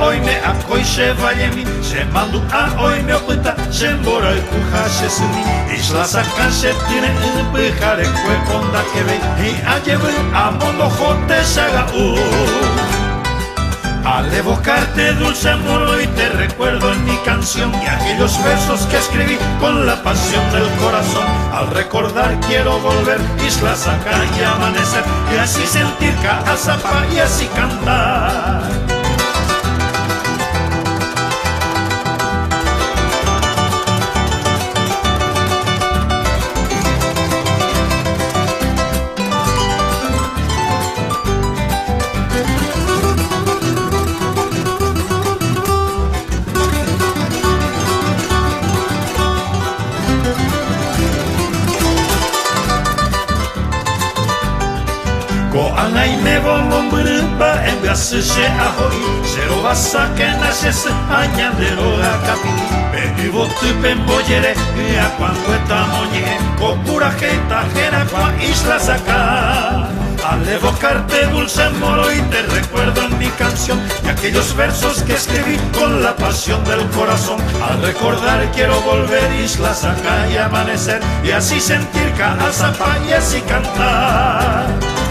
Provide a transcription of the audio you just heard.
hoy me acoy se vayemi, se malu hoy me opita, se embora el puja se sumi, isla saca se tiene un pijare que onda que ve, y a llevar a molojote saga Al evocarte dulce amor y te recuerdo en mi canción y aquellos versos que escribí con la pasión del corazón. Al recordar quiero volver, islas acá y amanecer y así sentir Caazapá y así cantar. Anay me volom berba enggase se ahoy Zero basa que naces añadero a capi Pedi botu pemboyere a cuangueta moñe Copura jeta jera cua islas acá Al evocarte dulce moro y te recuerdo en mi canción Y aquellos versos que escribí con la pasión del corazón Al recordar quiero volver islas acá y amanecer Y así sentir Caazapá y así cantar